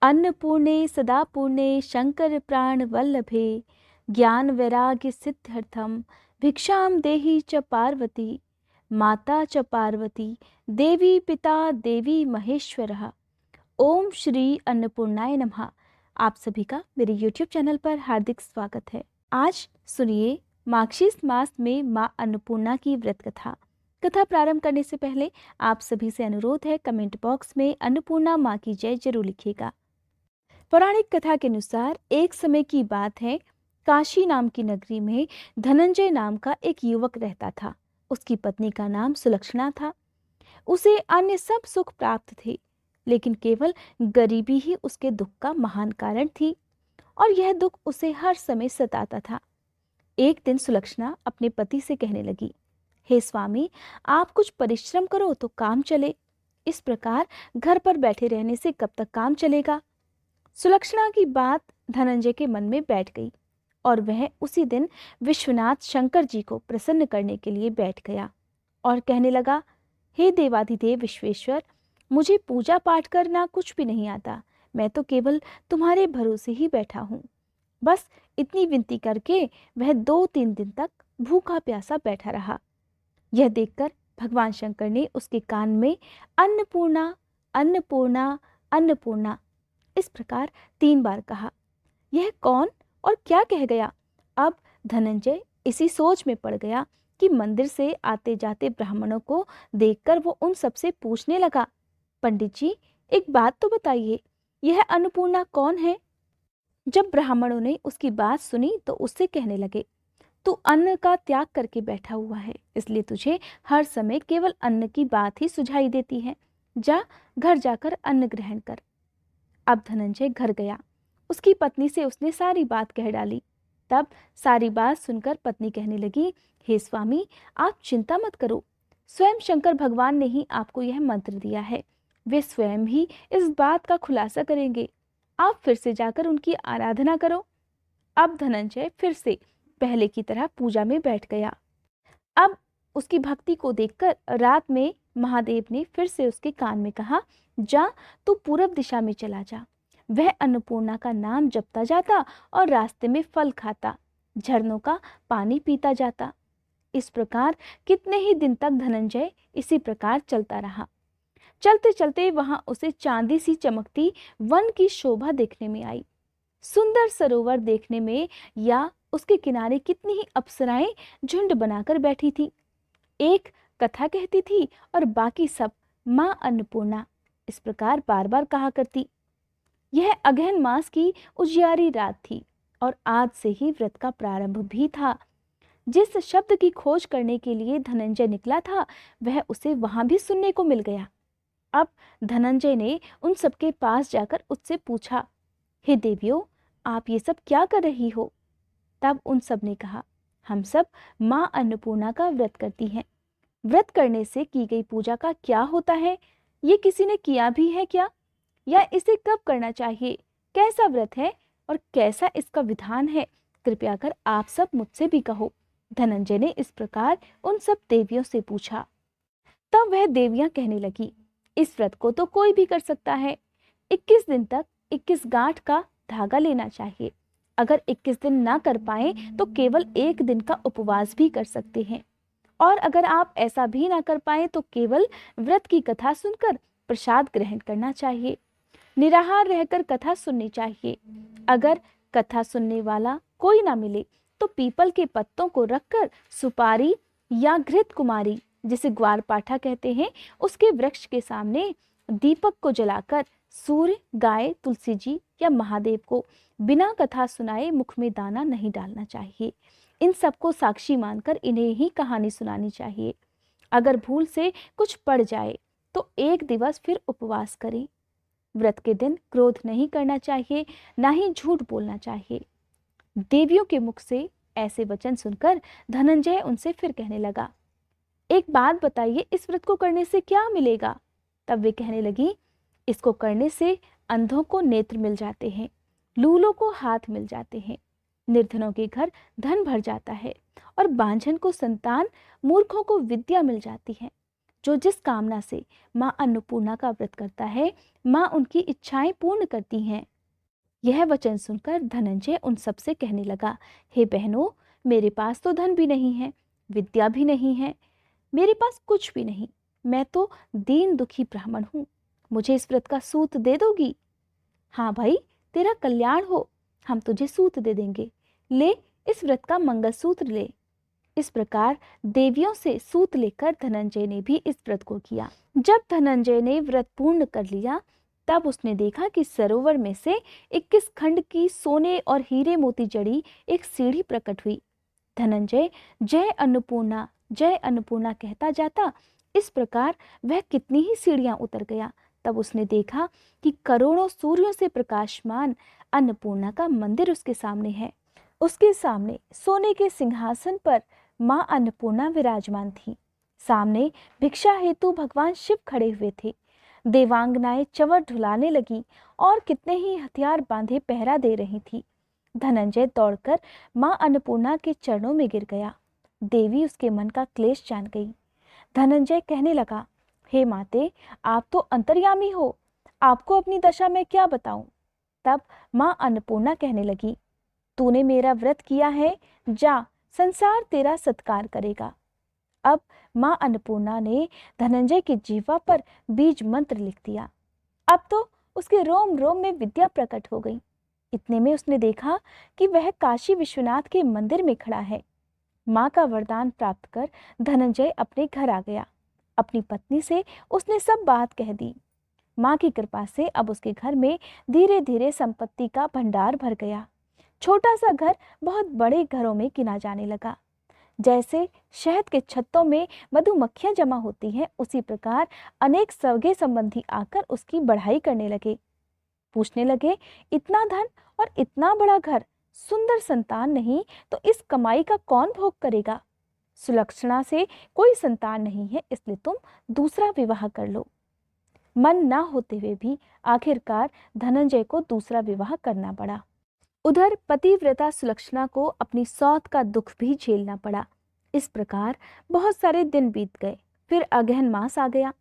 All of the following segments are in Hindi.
अन्नपूर्णे सदा पूर्णे शंकर प्राण वल्लभे ज्ञान वैराग्य सिद्ध्यर्थम भिक्षाम देहि च पार्वती माता च पार्वती देवी पिता देवी महेश्वरः। ओम श्री अन्नपूर्णाय नमः। आप सभी का मेरे YouTube चैनल पर हार्दिक स्वागत है। आज सुनिए मार्गशीर्ष मास में माँ अन्नपूर्णा की व्रत कथा। कथा प्रारंभ करने से पहले आप सभी से अनुरोध है, कमेंट बॉक्स में अन्नपूर्णा माँ की जय जरूर लिखिएगा। पौराणिक कथा के अनुसार एक समय की बात है, काशी नाम की नगरी में धनंजय नाम का एक युवक रहता था। उसकी पत्नी का नाम सुलक्षणा था। उसे अन्य सब सुख प्राप्त थे, लेकिन केवल गरीबी ही उसके दुख का महान कारण थी और यह दुख उसे हर समय सताता था। एक दिन सुलक्षणा अपने पति से कहने लगी, हे स्वामी, आप कुछ परिश्रम करो तो काम चले। इस प्रकार घर पर बैठे रहने से कब तक काम चलेगा। सुलक्षणा की बात धनंजय के मन में बैठ गई और वह उसी दिन विश्वनाथ शंकर जी को प्रसन्न करने के लिए बैठ गया और कहने लगा, हे देवाधिदेव विश्वेश्वर, मुझे पूजा पाठ करना कुछ भी नहीं आता। मैं तो केवल तुम्हारे भरोसे ही बैठा हूँ। बस इतनी विनती करके वह 2-3 दिन तक भूखा प्यासा बैठा रहा। यह देखकर भगवान शंकर ने उसके कान में अन्नपूर्णा अन्नपूर्णा अन्नपूर्णा इस प्रकार 3 बार कहा। यह कौन और क्या कह गया। अब धनंजय इसी सोच में पड़ गया कि मंदिर से आते जाते ब्राह्मणों को देखकर वो उन सबसे पूछने लगा, पंडित जी, एक बात तो बताइए, यह अन्नपूर्णा कौन है। जब ब्राह्मणों ने उसकी बात सुनी तो उससे कहने लगे, तू अन्न का त्याग करके बैठा हुआ है, इसलिए तुझे हर समय केवल अन्न की बात ही सुझाई देती है। जा, घर जाकर अन्न ग्रहण कर। अब धनंजय घर गया। उसकी पत्नी से उसने सारी बात कह डाली। तब सारी बात सुनकर पत्नी कहने लगी, हे स्वामी, आप चिंता मत करो। स्वयं शंकर भगवान ने ही आपको यह मंत्र दिया है। वे स्वयं ही इस बात का खुलासा करेंगे। आप फिर से जाकर उनकी आराधना करो। अब धनंजय फिर से पहले की तरह पूजा में बैठ गया। अब उसकी भक्ति को देखकर रात में महादेव ने फिर से उसके कान में कहा, जा, तू पूरब दिशा में चला जा। वह अन्नपूर्णा का नाम जपता जाता और रास्ते में फल खाता, झरनों का पानी पीता जाता। इस प्रकार कितने ही दिन तक धनंजय इसी प्रकार चलता रहा। चलते चलते वहां उसे चांदी सी चमकती वन की शोभा देखने में आई। सुंदर सरोवर देखने में या उसके किनारे कितनी ही अप्सराएं झुंड बनाकर बैठी थी। एक कथा कहती थी और बाकी सब माँ अन्नपूर्णा इस प्रकार बार बार कहा करती। यह अगहन मास की उजियारी रात थी और आज से ही व्रत का प्रारंभ भी था। जिस शब्द की खोज करने के लिए धनंजय निकला था, वह उसे वहां भी सुनने को मिल गया। अब धनंजय ने उन सबके पास जाकर उससे पूछा, हे देवियों, आप ये सब क्या कर रही हो। तब उन सब ने कहा, हम सब माँ अन्नपूर्णा का व्रत करती हैं। व्रत करने से की गई पूजा का क्या होता है, ये किसी ने किया भी है क्या, या इसे कब करना चाहिए, कैसा व्रत है और कैसा इसका विधान है, कृपया कर आप सब मुझसे भी कहो। धनंजय ने इस प्रकार उन सब देवियों से पूछा। तब वह देवियां कहने लगी, इस व्रत को तो कोई भी कर सकता है। 21 दिन तक 21 गांठ का धागा लेना चाहिए। अगर 21 दिन ना कर पाए तो केवल 1 दिन का उपवास भी कर सकते हैं, और अगर आप ऐसा भी ना कर पाए तो केवल व्रत की कथा सुनकर प्रसाद ग्रहण करना चाहिए। निराहार रहकर कथा सुननी चाहिए। अगर कथा सुनने वाला कोई ना मिले तो पीपल के पत्तों को रखकर सुपारी या घृत कुमारी, जिसे ग्वारपाठा कहते हैं, उसके वृक्ष के सामने दीपक को जलाकर सूर्य, गाय, तुलसी जी या महादेव को बिना कथा सुनाए मुख में दाना नहीं डालना चाहिए। इन सबको साक्षी मानकर इन्हें ही कहानी सुनानी चाहिए। अगर भूल से कुछ पड़ जाए तो 1 दिवस फिर उपवास करें। व्रत के दिन क्रोध नहीं करना चाहिए, ना ही झूठ बोलना चाहिए। देवियों के मुख से ऐसे वचन सुनकर धनंजय उनसे फिर कहने लगा, एक बात बताइए, इस व्रत को करने से क्या मिलेगा। तब वे कहने लगी, इसको करने से अंधों को नेत्र मिल जाते हैं, लूलों को हाथ मिल जाते हैं, निर्धनों के घर धन भर जाता है और बांझन को संतान, मूर्खों को विद्या मिल जाती है। जो जिस कामना से माँ अन्नपूर्णा का व्रत करता है, माँ उनकी इच्छाएं पूर्ण करती हैं। यह वचन सुनकर धनंजय उन सबसे कहने लगा, हे बहनों, मेरे पास तो धन भी नहीं है, विद्या भी नहीं है, मेरे पास कुछ भी नहीं। मैं तो दीन दुखी ब्राह्मण हूँ। मुझे इस व्रत का सूत दे दोगी? हाँ भाई, तेरा कल्याण हो, हम तुझे सूत दे देंगे। ले, इस व्रत का मंगलसूत्र ले। इस प्रकार देवियों से सूत लेकर धनंजय ने भी इस व्रत को किया। जब धनंजय ने व्रत पूर्ण कर लिया, तब उसने देखा कि सरोवर में से 21 खंड की सोने और हीरे मोती जड़ी एक सीढ़ी प्रकट हुई। धनंजय जय अन्नपूर्णा कहता जाता, इस प्रकार वह कितनी ही सीढ़ियां उतर गया। तब उसने देखा कि करोड़ों सूर्यों से प्रकाशमान अन्नपूर्णा का मंदिर उसके सामने है। उसके सामने सोने के सिंहासन पर माँ अन्नपूर्णा विराजमान थी। सामने भिक्षा हेतु भगवान शिव खड़े हुए थे। देवांगनाएं चंवर ढुलाने लगी और कितने ही हथियार बांधे पहरा दे रही थी। धनंजय दौड़कर माँ अन्नपूर्णा के चरणों में गिर गया। देवी उसके मन का क्लेश जान गई। धनंजय कहने लगा, हे माते, आप तो अंतर्यामी हो, आपको अपनी दशा में क्या बताऊं। तब माँ अन्नपूर्णा कहने लगी, तूने मेरा व्रत किया है, जा, संसार तेरा सत्कार करेगा। अब माँ अन्नपूर्णा ने धनंजय की जीवा पर बीज मंत्र लिख दिया। अब तो उसके रोम रोम में विद्या प्रकट हो गई। इतने में उसने देखा कि वह काशी विश्वनाथ के मंदिर में खड़ा है। माँ का वरदान प्राप्त कर धनंजय अपने घर आ गया। अपनी पत्नी से उसने सब बात कह दी। माँ की कृपा से अब उसके घर में धीरे धीरे संपत्ति का भंडार भर गया। छोटा सा घर बहुत बड़े घरों में गिना जाने लगा। जैसे शहद के छत्तों में मधुमक्खियां जमा होती हैं, उसी प्रकार अनेक सगे संबंधी आकर उसकी बढ़ाई करने लगे। पूछने लगे, इतना धन और इतना बड़ा घर, सुंदर संतान नहीं तो इस कमाई का कौन भोग करेगा? सुलक्षणा से कोई संतान नहीं है, इसलिए तुम दूसरा विवाह कर लो। मन ना होते हुए भी आखिरकार धनंजय को दूसरा विवाह करना पड़ा। उधर पतिव्रता सुलक्षणा को अपनी सौत का दुख भी झेलना पड़ा। इस प्रकार बहुत सारे दिन बीत गए। फिर अगहन मास आ गया।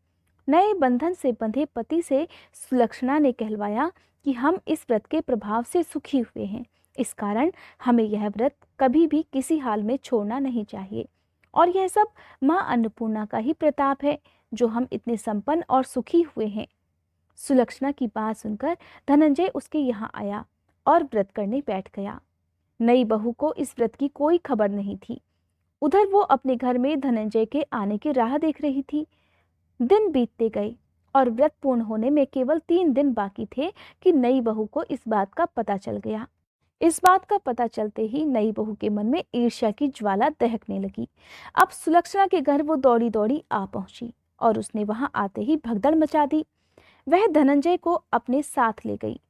नए बंधन से बंधे पति से सुलक्षणा ने कहलवाया कि हम इस व्रत के प्रभाव से सुखी हुए हैं, इस कारण हमें यह व्रत कभी भी किसी हाल में छोड़ना नहीं चाहिए। और यह सब माँ अन्नपूर्णा का ही प्रताप है जो हम इतने संपन्न और सुखी हुए हैं। सुलक्षणा की बात सुनकर धनंजय उसके यहाँ आया और व्रत करने बैठ गया। नई बहू को इस व्रत की कोई खबर नहीं थी। उधर वो अपने घर में धनंजय के आने की राह देख रही थी। दिन बीतते गए और व्रत पूर्ण होने में केवल 3 दिन बाकी थे कि नई बहू को इस बात का पता चल गया। इस बात का पता चलते ही नई बहू के मन में ईर्ष्या की ज्वाला दहकने लगी। अब सुलक्षणा के घर वो दौड़ी दौड़ी आ पहुंची और उसने वहां आते ही भगदड़ मचा दी। वह धनंजय को अपने साथ ले गई।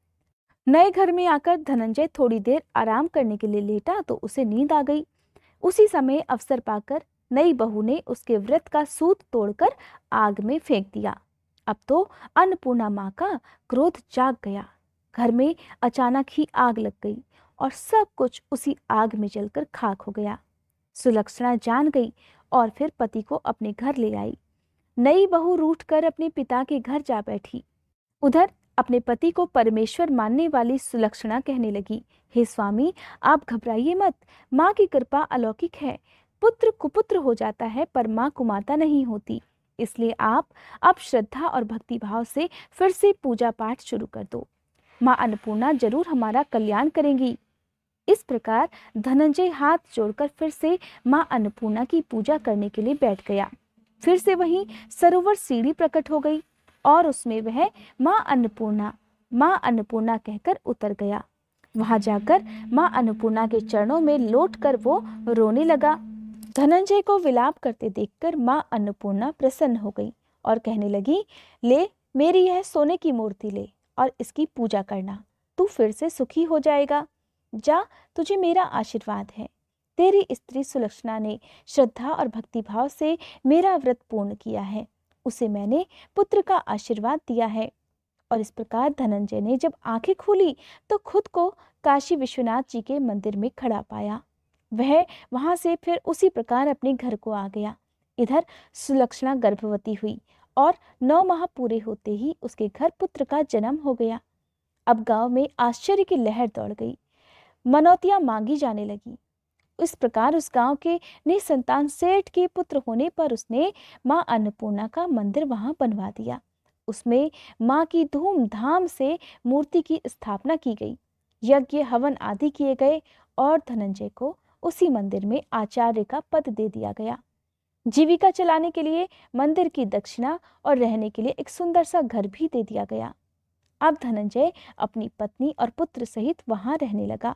नए घर में आकर धनंजय थोड़ी देर आराम करने के लिए लेटा तो उसे नींद आ गई। उसी समय अवसर पाकर नई बहू ने उसके व्रत का सूत तोड़कर आग में फेंक दिया। अब तो अन्नपूर्णा माँ का क्रोध जाग गया। घर में अचानक ही आग लग गई और सब कुछ उसी आग में जलकर खाक हो गया। सुलक्षणा जान गई और फिर पति को अपने घर ले आई। नई बहू रूठकर अपने पिता के घर जा बैठी। उधर अपने पति को परमेश्वर मानने वाली सुलक्षणा कहने लगी, हे स्वामी, आप घबराइए मत, माँ की कृपा अलौकिक है। पुत्र कुपुत्र हो जाता है पर माँ कुमाता नहीं होती। इसलिए आप अब श्रद्धा और भक्ति भाव से फिर से पूजा पाठ शुरू कर दो। माँ अन्नपूर्णा जरूर हमारा कल्याण करेंगी। इस प्रकार धनंजय हाथ जोड़कर फिर से माँ अन्नपूर्णा की पूजा करने के लिए बैठ गया। फिर से वहीं सरोवर सीढ़ी प्रकट हो गई और उसमें वह माँ अन्नपूर्णा कहकर उतर गया। वहां जाकर माँ अन्नपूर्णा के चरणों में लौटकर वो रोने लगा। धनंजय को विलाप करते देखकर माँ अन्नपूर्णा प्रसन्न हो गई और कहने लगी, ले, मेरी यह सोने की मूर्ति ले और इसकी पूजा करना, तू फिर से सुखी हो जाएगा। जा, तुझे मेरा आशीर्वाद है। तेरी स्त्री सुलक्षणा ने श्रद्धा और भक्तिभाव से मेरा व्रत पूर्ण किया है, उसे मैंने पुत्र का आशीर्वाद दिया है। और इस प्रकार धनंजय ने जब आंखें खोली तो खुद को काशी विश्वनाथ जी के मंदिर में खड़ा पाया। वह वहां से फिर उसी प्रकार अपने घर को आ गया। इधर सुलक्षणा गर्भवती हुई और 9 माह पूरे होते ही उसके घर पुत्र का जन्म हो गया। अब गांव में आश्चर्य की लहर दौड़ गई, मनौतियां मांगी जाने लगी। इस प्रकार उस गांव के निसंतान सेठ के पुत्र होने पर उसने मां अन्नपूर्णा का मंदिर वहां बनवा दिया। उसमें मां की धूमधाम से मूर्ति की स्थापना की गई, यज्ञ हवन आदि किए गए और धनंजय को उसी मंदिर में आचार्य का पद दे दिया गया। जीविका चलाने के लिए मंदिर की दक्षिणा और रहने के लिए एक सुंदर सा घर भी दे दिया गया। अब धनंजय अपनी पत्नी और पुत्र सहित वहां रहने लगा।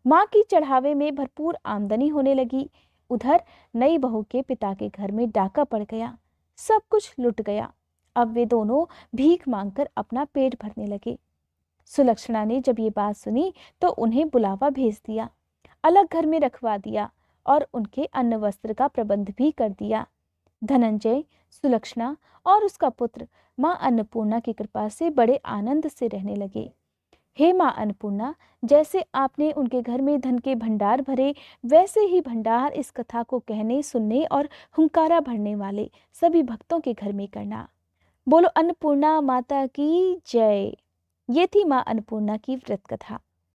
मां की चढ़ावे में भरपूर आमदनी होने लगी। उधर नई बहू के पिता के घर में डाका पड़ गया, सब कुछ लुट गया। अब वे दोनों भीख मांगकर अपना पेट भरने लगे। सुलक्षणा ने जब ये बात सुनी तो उन्हें बुलावा भेज दिया, अलग घर में रखवा दिया और उनके अन्न वस्त्र का प्रबंध भी कर दिया। धनंजय, सुलक्षणा और उसका पुत्र मां अन्नपूर्णा की कृपा से बड़े आनंद से रहने लगे। हे मां अन्नपूर्णा, जैसे आपने उनके घर में धन के भंडार भरे, वैसे ही भंडार इस कथा को कहने, सुनने और हुंकारा भरने वाले सभी भक्तों के घर में करना। बोलो अन्नपूर्णा माता की जय। ये थी मां अन्नपूर्णा की व्रत कथा।